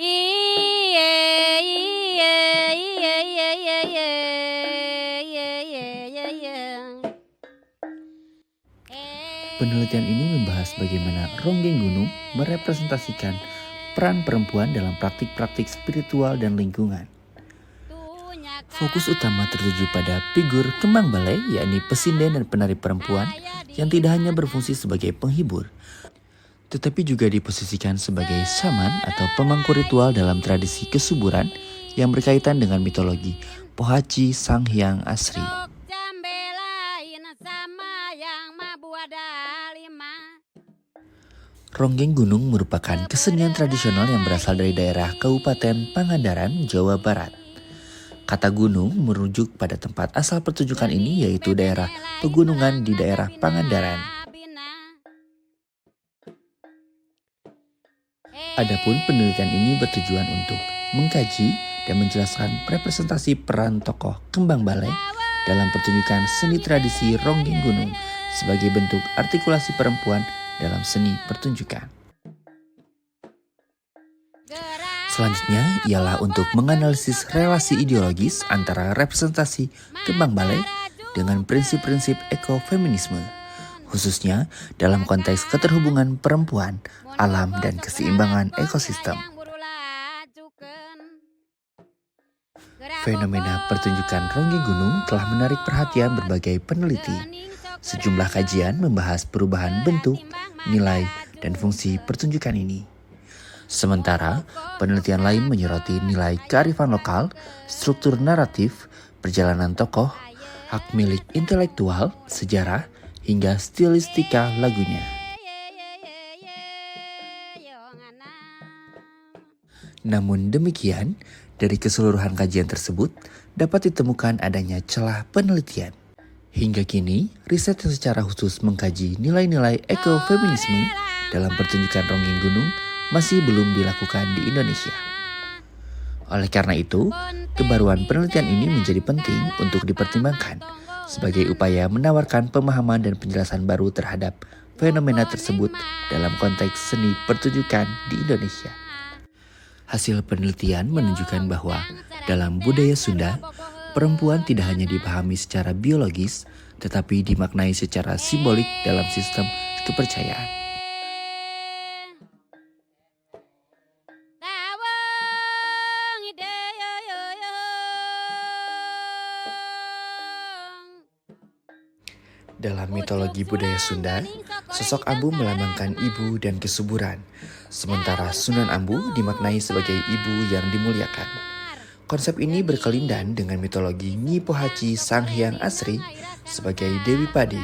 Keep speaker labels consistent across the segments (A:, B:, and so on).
A: Iye iye iye iye iye iye iye iye iye iye.
B: Penelitian ini membahas bagaimana ronggeng gunung merepresentasikan peran perempuan dalam praktik-praktik spiritual dan lingkungan. Fokus utama tertuju pada figur kembang balai, yakni pesinden dan penari perempuan yang tidak hanya berfungsi sebagai penghibur, tetapi juga diposisikan sebagai shaman atau pemangku ritual dalam tradisi kesuburan yang berkaitan dengan mitologi Pohaci Sang Hyang Asri. Ronggeng gunung merupakan kesenian tradisional yang berasal dari daerah Kabupaten Pangandaran, Jawa Barat. Kata gunung merujuk pada tempat asal pertunjukan ini, yaitu daerah pegunungan di daerah Pangandaran. Adapun penelitian ini bertujuan untuk mengkaji dan menjelaskan representasi peran tokoh kembang balai dalam pertunjukan seni tradisi ronggeng gunung sebagai bentuk artikulasi perempuan dalam seni pertunjukan. Selanjutnya ialah untuk menganalisis relasi ideologis antara representasi kembang balai dengan prinsip-prinsip ekofeminisme, khususnya dalam konteks keterhubungan perempuan, alam, dan keseimbangan ekosistem. Fenomena pertunjukan ronggeng gunung telah menarik perhatian berbagai peneliti. Sejumlah kajian membahas perubahan bentuk, nilai, dan fungsi pertunjukan ini. Sementara, penelitian lain menyoroti nilai kearifan lokal, struktur naratif, perjalanan tokoh, hak milik intelektual, sejarah, hingga stilistika lagunya. Namun demikian, dari keseluruhan kajian tersebut dapat ditemukan adanya celah penelitian. Hingga kini, riset yang secara khusus mengkaji nilai-nilai ekofeminisme dalam pertunjukan ronggeng gunung masih belum dilakukan di Indonesia. Oleh karena itu, kebaruan penelitian ini menjadi penting untuk dipertimbangkan sebagai upaya menawarkan pemahaman dan penjelasan baru terhadap fenomena tersebut dalam konteks seni pertunjukan di Indonesia. Hasil penelitian menunjukkan bahwa dalam budaya Sunda, perempuan tidak hanya dipahami secara biologis, tetapi dimaknai secara simbolik dalam sistem kepercayaan. Dalam mitologi budaya Sunda, sosok Ambu melambangkan ibu dan kesuburan, sementara Sunan Ambu dimaknai sebagai ibu yang dimuliakan. Konsep ini berkelindan dengan mitologi Nyi Pohaci Sang Hyang Asri sebagai Dewi Padi,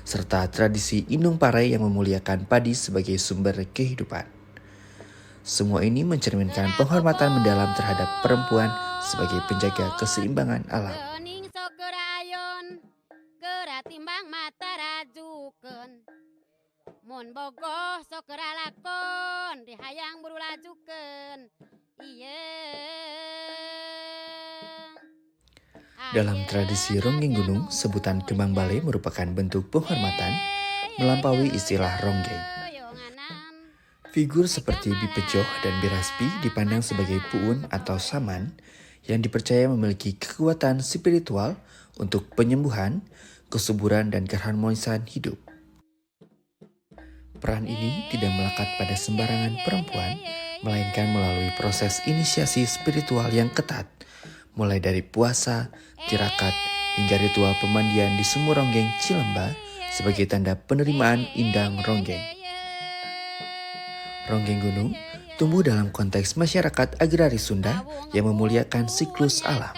B: serta tradisi Inung Parai yang memuliakan padi sebagai sumber kehidupan. Semua ini mencerminkan penghormatan mendalam terhadap perempuan sebagai penjaga keseimbangan alam. Mun bogoh sok lakon dihayang buru lajukeun. Dalam tradisi ronggeng gunung, sebutan kembang balai merupakan bentuk penghormatan melampaui istilah ronggeng. Figur seperti Bipejoh dan Biraspi dipandang sebagai puun atau saman yang dipercaya memiliki kekuatan spiritual untuk penyembuhan, kesuburan, dan keharmonisan hidup. Peran ini tidak melekat pada sembarangan perempuan, melainkan melalui proses inisiasi spiritual yang ketat, mulai dari puasa, tirakat, hingga ritual pemandian di sumur ronggeng Cilemba sebagai tanda penerimaan indang ronggeng. Ronggeng gunung tumbuh dalam konteks masyarakat agraris Sunda yang memuliakan siklus alam.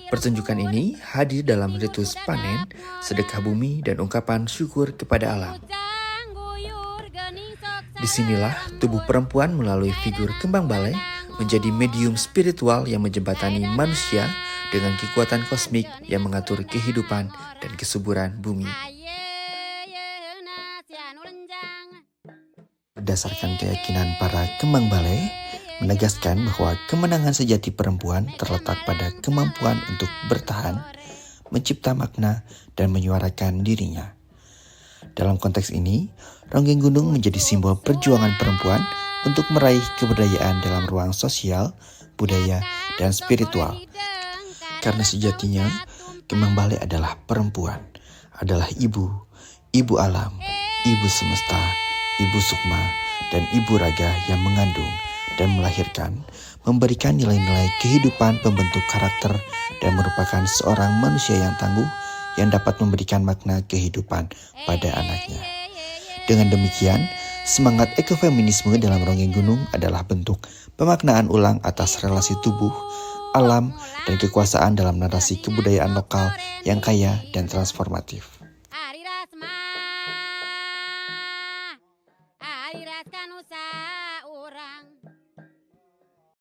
B: Pertunjukan ini hadir dalam ritus panen, sedekah bumi, dan ungkapan syukur kepada alam. Disinilah tubuh perempuan melalui figur kembang balai menjadi medium spiritual yang menjembatani manusia dengan kekuatan kosmik yang mengatur kehidupan dan kesuburan bumi. Berdasarkan keyakinan para kembang balai, menegaskan bahwa kemenangan sejati perempuan terletak pada kemampuan untuk bertahan, mencipta makna, dan menyuarakan dirinya. Dalam konteks ini, ronggeng gunung menjadi simbol perjuangan perempuan untuk meraih keberdayaan dalam ruang sosial, budaya, dan spiritual. Karena sejatinya, Kembang Balai adalah perempuan, adalah ibu alam, ibu semesta, ibu sukma, dan ibu raga yang mengandung dan melahirkan, memberikan nilai-nilai kehidupan pembentuk karakter dan merupakan seorang manusia yang tangguh yang dapat memberikan makna kehidupan pada anaknya. Dengan demikian, semangat ekofeminisme dalam Ronggeng Gunung adalah bentuk pemaknaan ulang atas relasi tubuh, alam, dan kekuasaan dalam narasi kebudayaan lokal yang kaya dan transformatif.
A: Ari Rasma, Ari Raskanusa orang.